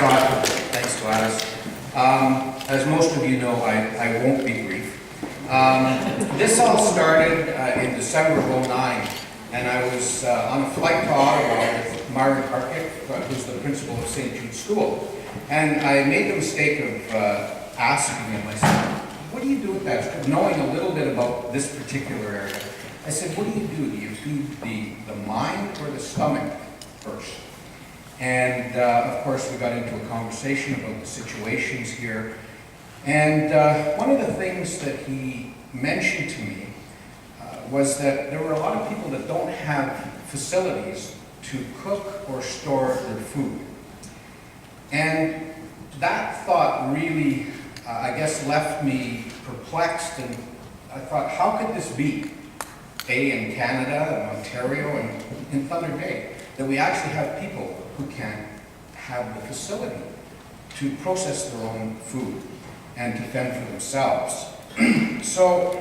God. Thanks, Gladys. As most of you know, I won't be brief. This all started in December of '09, and I was on a flight to Ottawa with Myron Harkick, who's the principal of St. Jude's School. And I made the mistake of asking him, I said, what do you do with that? Knowing a little bit about this particular area. I said, what do? Do you feed the mind or the stomach first? And of course, we got into a conversation about the situations here. And one of the things that he mentioned to me was that there were a lot of people that don't have facilities to cook or store their food. And that thought really, I guess, left me perplexed, and I thought, how could this be? In Canada, and Ontario, and in Thunder Bay, that we actually have people who can have the facility to process their own food and to fend for themselves. So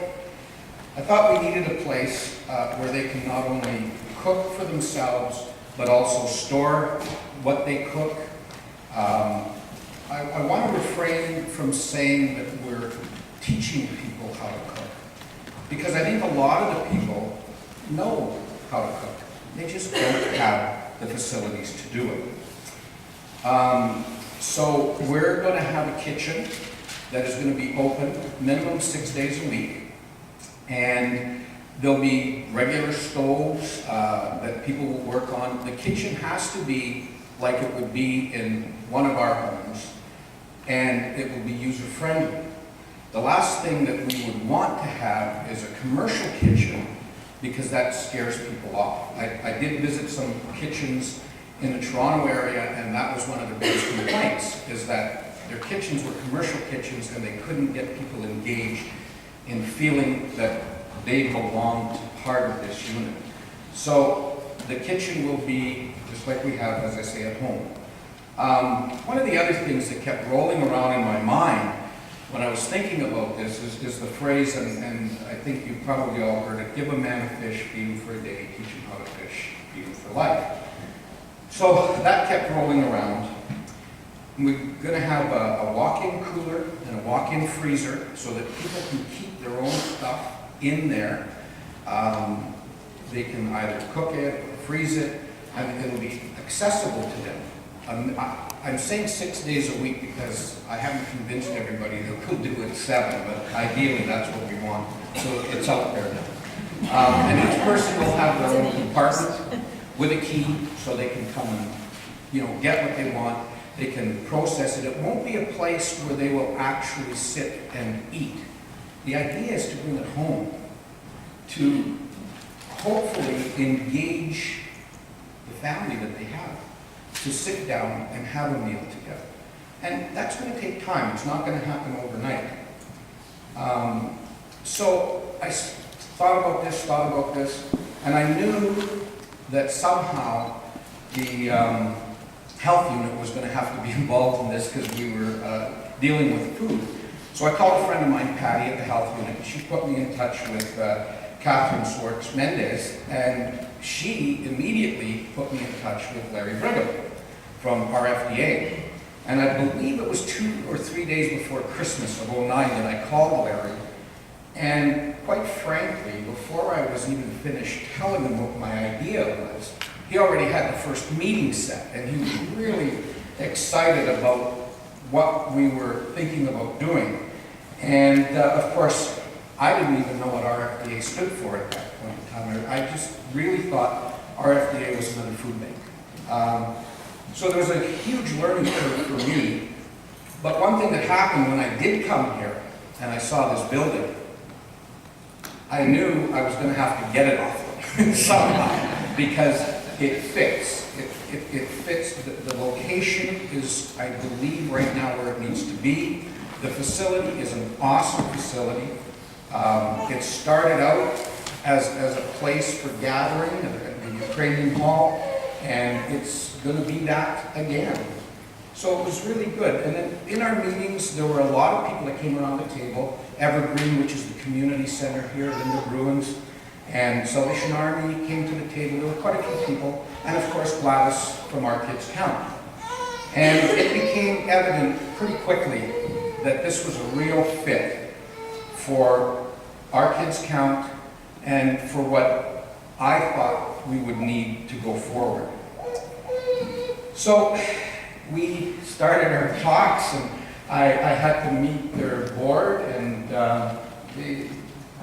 I thought we needed a place where they can not only cook for themselves, but also store what they cook. I want to refrain from saying that we're teaching people how to cook, because I think a lot of the people know how to cook. They just don't have the facilities to do it. So we're going to have a kitchen that is going to be open minimum 6 days a week. And there'll be regular stoves that people will work on. The kitchen has to be like it would be in one of our homes, and it will be user-friendly. The last thing that we would want to have is a commercial kitchen, because that scares people off. I did visit some kitchens in the Toronto area, and that was one of the biggest complaints, is that their kitchens were commercial kitchens and they couldn't get people engaged in feeling that they belonged to part of this unit. So the kitchen will be just like we have, as I say, at home. One of the other things that kept rolling around in my mind when I was thinking about this is the phrase, and I think you've probably all heard it, give a man a fish, feed him for a day, teach him how to fish, feed him for life. So that kept rolling around. We're going to have a walk-in cooler and a walk-in freezer so that people can keep their own stuff in there. They can either cook it or freeze it, and it'll be accessible to them. I'm saying 6 days a week because I haven't convinced everybody that we'll do it 7, but ideally that's what we want. So it's out there now. And each person will have their own compartment with a key, so they can come and get what they want. They can process it. It won't be a place where they will actually sit and eat. The idea is to bring it home, to hopefully engage the family that they have, to sit down and have a meal together. And that's going to take time. It's not going to happen overnight. So I thought about this, and I knew that somehow the health unit was going to have to be involved in this because we were dealing with food. So I called a friend of mine, Patty, at the health unit, and she put me in touch with Catherine Swartz-Mendez, and she immediately put me in touch with Larry Brigham from RFDA. And I believe it was 2 or 3 days before Christmas of '09 that I called Larry. And quite frankly, before I was even finished telling him what my idea was, he already had the first meeting set, and he was really excited about what we were thinking about doing. And of course, I didn't even know what RFDA stood for at that point in time. I just really thought RFDA was another food bank. So there was a huge learning curve for me. But one thing that happened when I did come here and I saw this building, I knew I was going to have to get it off them somehow, because it fits. It fits. The location is, I believe, right now where it needs to be. The facility is an awesome facility. It started out as a place for gathering at the Ukrainian Hall, and it's going to be that again. So it was really good. And then in our meetings, there were a lot of people that came around the table. Evergreen, which is the community center here, Linda Bruins, and Salvation Army came to the table. There were quite a few people. And of course, Gladys from Our Kids Count. And it became evident pretty quickly that this was a real fit for our kids' count and for what I thought we would need to go forward. So we started our talks, and I had to meet their board, and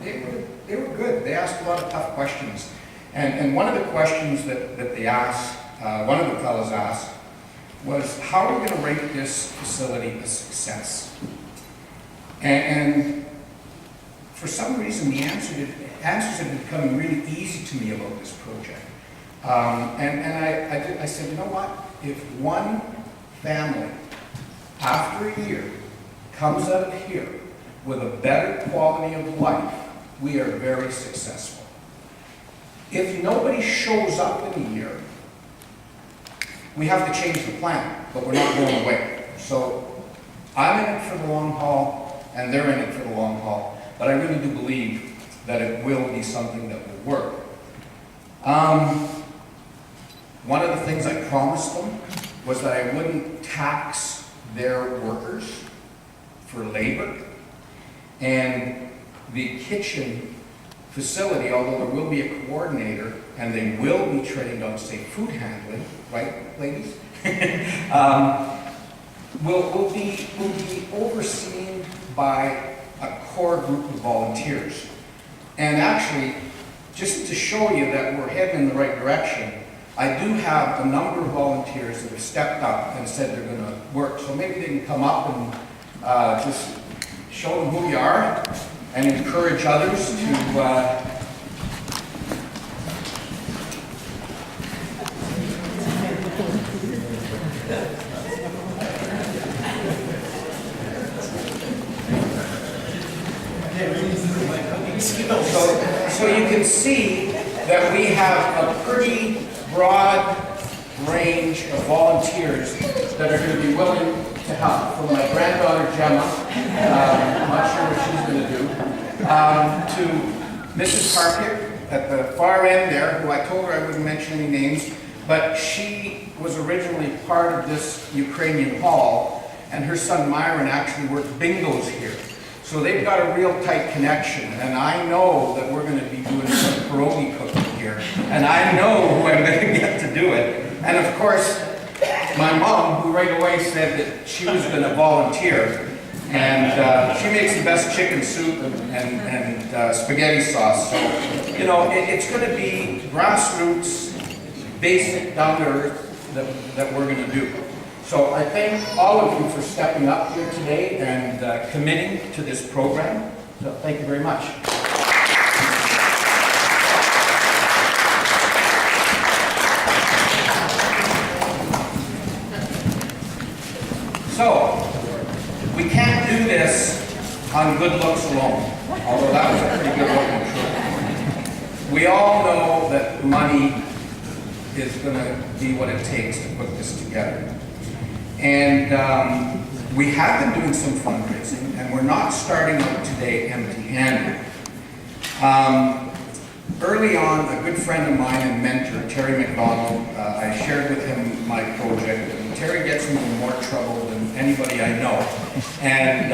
they were good. They asked a lot of tough questions. And one of the questions that they asked, one of the fellows asked, was how are we going to rate this facility a success? And for some reason, the answers have become really easy to me about this project. I said, you know what? If one family, after a year, comes out of here with a better quality of life, we are very successful. If nobody shows up in a year, we have to change the plan, but we're not going away. So I'm in it for the long haul, and they're in it for the long haul, but I really do believe that it will be something that will work. One of the things I promised them was that I wouldn't tax their workers for labor, and the kitchen facility, although there will be a coordinator and they will be trained on, say, food handling, right, ladies? will be overseen by a core group of volunteers. And actually, just to show you that we're heading in the right direction, I do have a number of volunteers that have stepped up and said they're going to work. So maybe they can come up and just show them who you are and encourage others to So you can see that we have a pretty broad range of volunteers that are going to be willing to help. From my granddaughter Gemma, I'm not sure what she's going to do, to Mrs. Carpenter at the far end there, who I told her I wouldn't mention any names, but she was originally part of this Ukrainian hall, and her son Myron actually worked bingos here. So they've got a real tight connection, and I know that we're going to be doing some pierogi cooking here, and I know who I'm going to get to do it. And of course, my mom, who right away said that she was going to volunteer, and she makes the best chicken soup and spaghetti sauce. So, you know, it's going to be grassroots, basic, down to earth that we're going to do. So I thank all of you for stepping up here today and committing to this program. So thank you very much. So we can't do this on good looks alone, although that was a pretty good looking trip. We all know that money is going to be what it takes to put this together. And we have been doing some fundraising, and we're not starting out today empty-handed. Early on, a good friend of mine and mentor, Terry McDonald, I shared with him my project, and Terry gets me in more trouble than anybody I know. And,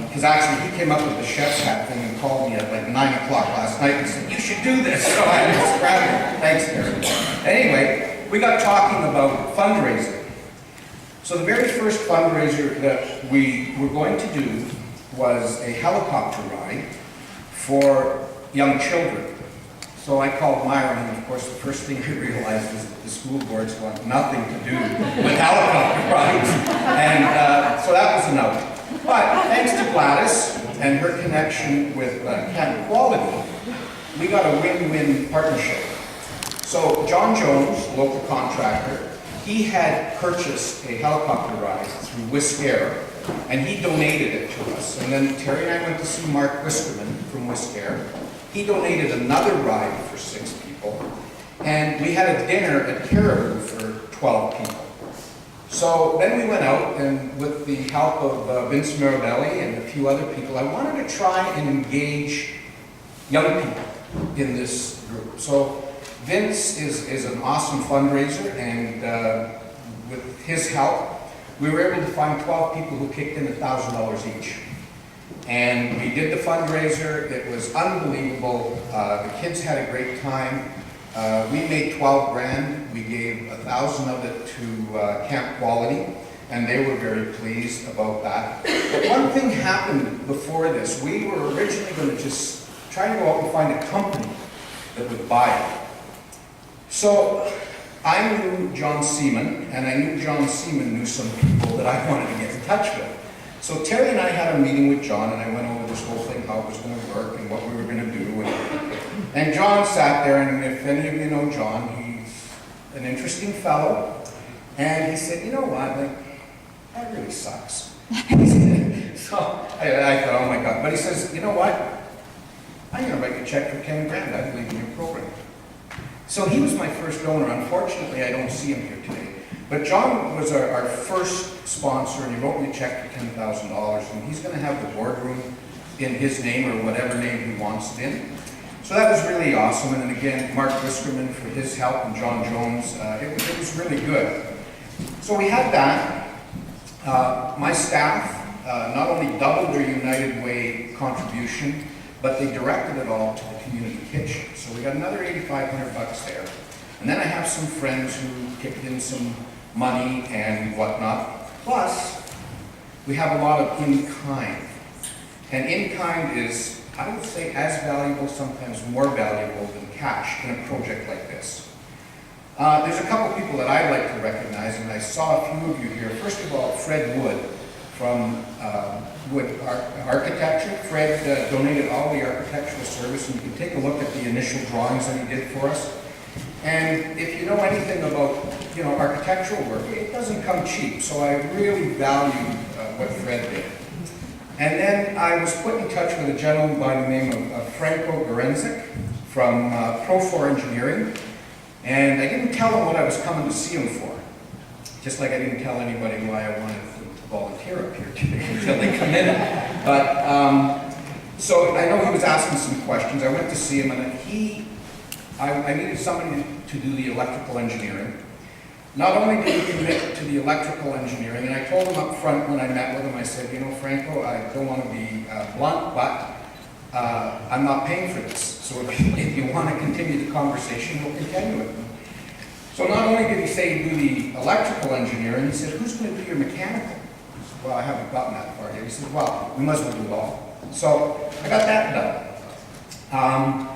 because actually he came up with the chef's hat thing and called me at like 9 o'clock last night and said, you should do this. So I just grabbed it. Thanks, Terry. Anyway, we got talking about fundraising. So the very first fundraiser that we were going to do was a helicopter ride for young children. So I called Myron, and of course the first thing I realized is that the school boards want nothing to do with helicopter rides. And so that was a no. But thanks to Gladys and her connection with Camp Quality, we got a win-win partnership. So John Jones, local contractor, he had purchased a helicopter ride through Whisk Air, and he donated it to us. And then Terry and I went to see Mark Wisterman from Whisk Air. He donated another ride for 6 people, and we had a dinner at Caribou for 12 people. So then we went out, and with the help of Vince Mirabelli and a few other people, I wanted to try and engage young people in this group. So Vince is an awesome fundraiser, and with his help, we were able to find 12 people who kicked in $1,000 each. And we did the fundraiser. It was unbelievable. The kids had a great time. We made 12 grand. We gave 1,000 of it to Camp Quality, and they were very pleased about that. But one thing happened before this. We were originally going to just try to go out and find a company that would buy it. So I knew John Seaman, and I knew John Seaman knew some people that I wanted to get in touch with. So Terry and I had a meeting with John, and I went over this whole thing, how it was going to work and what we were going to do. And John sat there, and if any of you know John, he's an interesting fellow. And he said, you know what, like, that really sucks. So I thought, oh my God. But he says, you know what, I'm going to write you a check for 10 grand. I believe in your program. So he was my first donor. Unfortunately, I don't see him here today. But John was our first sponsor, and he wrote me a check for $10,000, and he's going to have the boardroom in his name or whatever name he wants it in. So that was really awesome. And then again, Mark Whiskerman for his help, and John Jones. It was really good. So we had that. My staff not only doubled their United Way contribution, but they directed it all to the community kitchen. So we got another $8,500 there. And then I have some friends who kicked in some money and whatnot. Plus, we have a lot of in-kind. And in-kind is, I would say, as valuable, sometimes more valuable than cash in a project like this. There's a couple people that I'd like to recognize, and I saw a few of you here. First of all, Fred Wood from Wood Architecture. Fred donated all the architectural service, and you can take a look at the initial drawings that he did for us. And if you know anything about, architectural work, it doesn't come cheap. So I really value what Fred did. And then I was put in touch with a gentleman by the name of Franco Gorenzik from Pro4 Engineering. And I didn't tell him what I was coming to see him for. Just like I didn't tell anybody why I wanted to volunteer up here today until they come in. But, so I know he was asking some questions. I went to see him, and I needed somebody to do the electrical engineering. Not only did he commit to the electrical engineering, and I told him up front when I met with him, I said, Franco, I don't want to be blunt, but I'm not paying for this. So if you want to continue the conversation, we'll continue it. So not only did he say do the electrical engineering, he said, who's going to do your mechanical? I said, well, I haven't gotten that far yet. He said, well, we must as well do it all. So I got that done.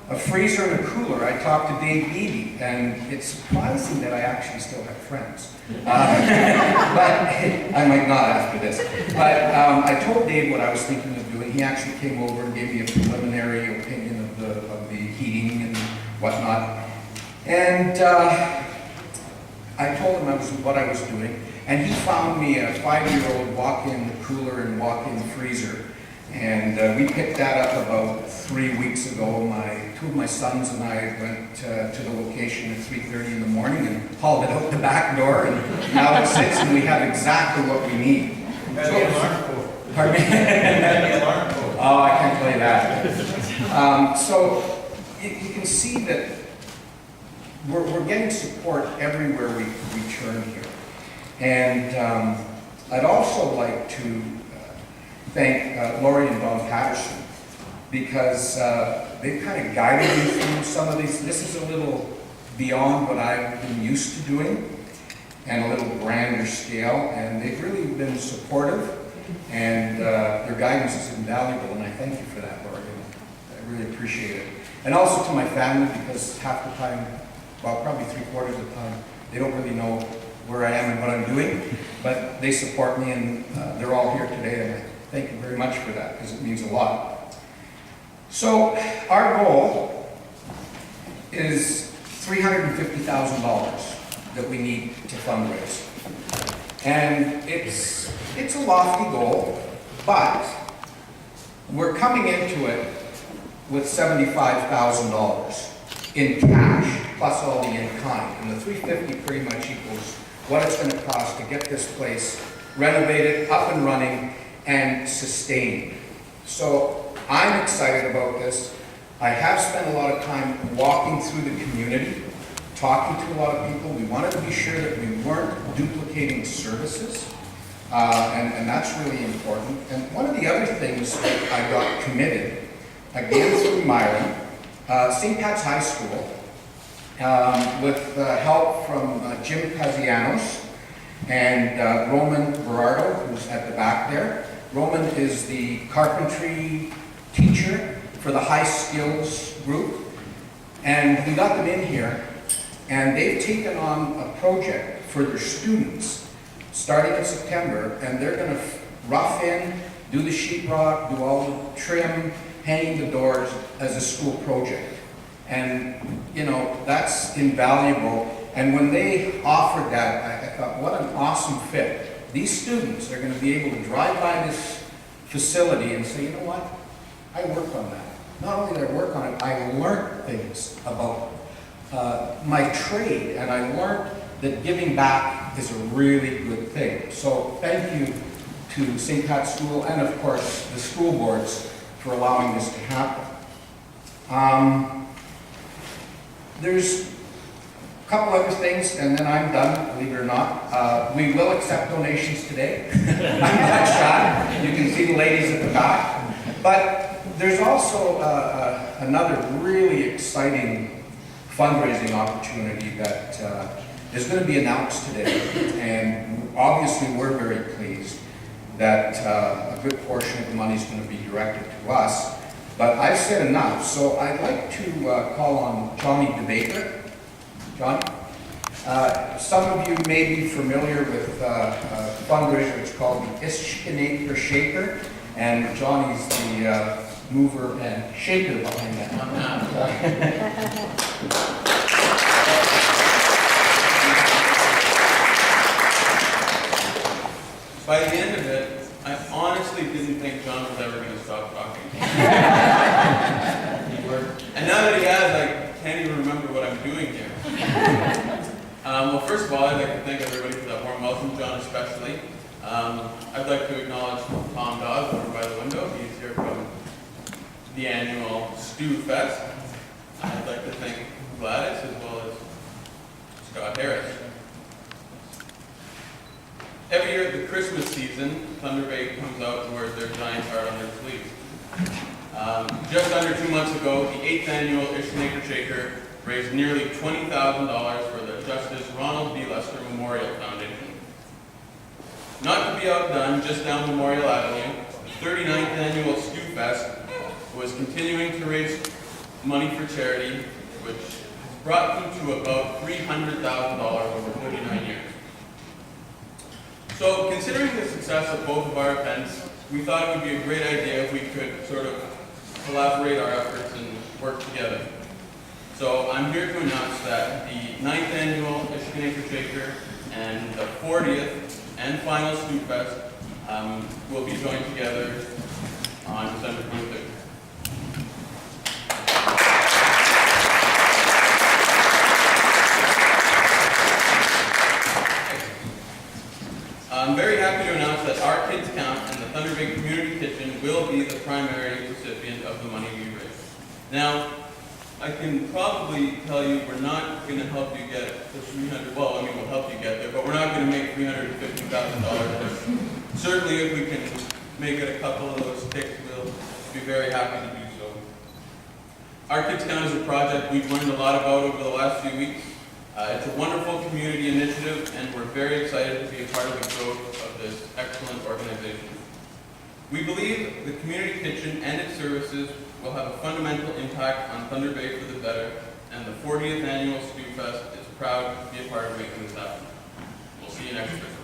A freezer and a cooler. I talked to Dave Beebe, and it's surprising that I actually still have friends. But I might not after this. But I told Dave what I was thinking of doing. He actually came over and gave me a preliminary opinion of the heating and whatnot. And I told him what I was doing, and he found me a 5-year-old walk-in cooler and walk-in freezer. And we picked that up about 3 weeks ago. Two of my sons and I went to the location at 3:30 in the morning and hauled it out the back door, and now it sits, and we have exactly what we need. Pardon me? Oh, I can't play that. So you can see that we're getting support everywhere we turn here. And I'd also like to thank Lori and Don Patterson, because they've kind of guided me through some of these. This is a little beyond what I've been used to doing, and a little grander scale, and they've really been supportive, and their guidance is invaluable, and I thank you for that, Lori. I really appreciate it. And also to my family, because half the time, well, probably 3/4 of the time, they don't really know where I am and what I'm doing, but they support me, and they're all here today, and I thank you very much for that, because it means a lot. So our goal is $350,000 that we need to fundraise. And it's a lofty goal, but we're coming into it with $75,000 in cash, plus all the in-kind. And the $350,000 pretty much equals what it's going to cost to get this place renovated, up and running, and sustained. So I'm excited about this. I have spent a lot of time walking through the community, talking to a lot of people. We wanted to be sure that we weren't duplicating services, and that's really important. And one of the other things that I got committed, again through Myron, St. Pat's High School, with help from Jim Pazianos and Roman Berardo, who's at the back there. Roman is the carpentry teacher for the high skills group. And we got them in here, and they've taken on a project for their students starting in September, and they're going to rough in, do the sheetrock, do all the trim, hanging the doors as a school project. And, you know, that's invaluable. And when they offered that, I thought, what an awesome fit. These students are going to be able to drive by this facility and say, you know what, I worked on that. Not only did I work on it, I learned things about my trade, and I learned that giving back is a really good thing. So thank you to St. Pat's School and, of course, the school boards for allowing this to happen. There's a couple other things, and then I'm done, believe it or not. We will accept donations today. I'm not shy. You can see the ladies at the back. But there's also another really exciting fundraising opportunity that is going to be announced today. And obviously we're very pleased that a good portion of the money is going to be directed to us. But I've said enough, so I'd like to call on Johnny DeBaker. John? Some of you may be familiar with a fundraiser. It's called the Ishkinator Shaker, and Johnny's the mover and shaker behind that. By the end of it, I honestly didn't think John was ever going to stop talking. And now that he has, I can't even remember what I'm doing here. Well, first of all, I'd like to thank everybody for that warm welcome, John especially. I'd like to acknowledge Tom Dawes over by the window. He's here from the annual Stew Fest. I'd like to thank Gladys as well as Scott Harris. Every year at the Christmas season, Thunder Bay comes out and wears their giant heart on their sleeve. Just under 2 months ago, the 8th annual Ishkinator Shaker raised nearly $20,000 for the Justice Ronald B. Lester Memorial Foundation. Not to be outdone, just down Memorial Avenue, the 39th annual Stew Fest was continuing to raise money for charity, which brought them to about $300,000 over 39 years. So, considering the success of both of our events, we thought it would be a great idea if we could sort of collaborate our efforts and work together. So, I'm here to announce that the 9th annual Ishkinator Shaker and the 40th and final Stew Fest will be joined together on December 23rd. I'm very happy to announce that our Kids Count and the Thunder Bay Community Kitchen will be the primary recipient of the money we raise. Now, I can probably tell you we're not going to help you get the we'll help you get there, but we're not going to make $350,000. Certainly, if we can make it a couple of those sticks, we'll be very happy to do so. Our Kids Count is a project we've learned a lot about over the last few weeks. It's a wonderful community initiative, and we're very excited to be a part of the growth of this excellent organization. We believe the community kitchen and its services will have a fundamental impact on Thunder Bay for the better, and the 40th annual Stew Fest is proud to be a part of making this happen. We'll see you next week.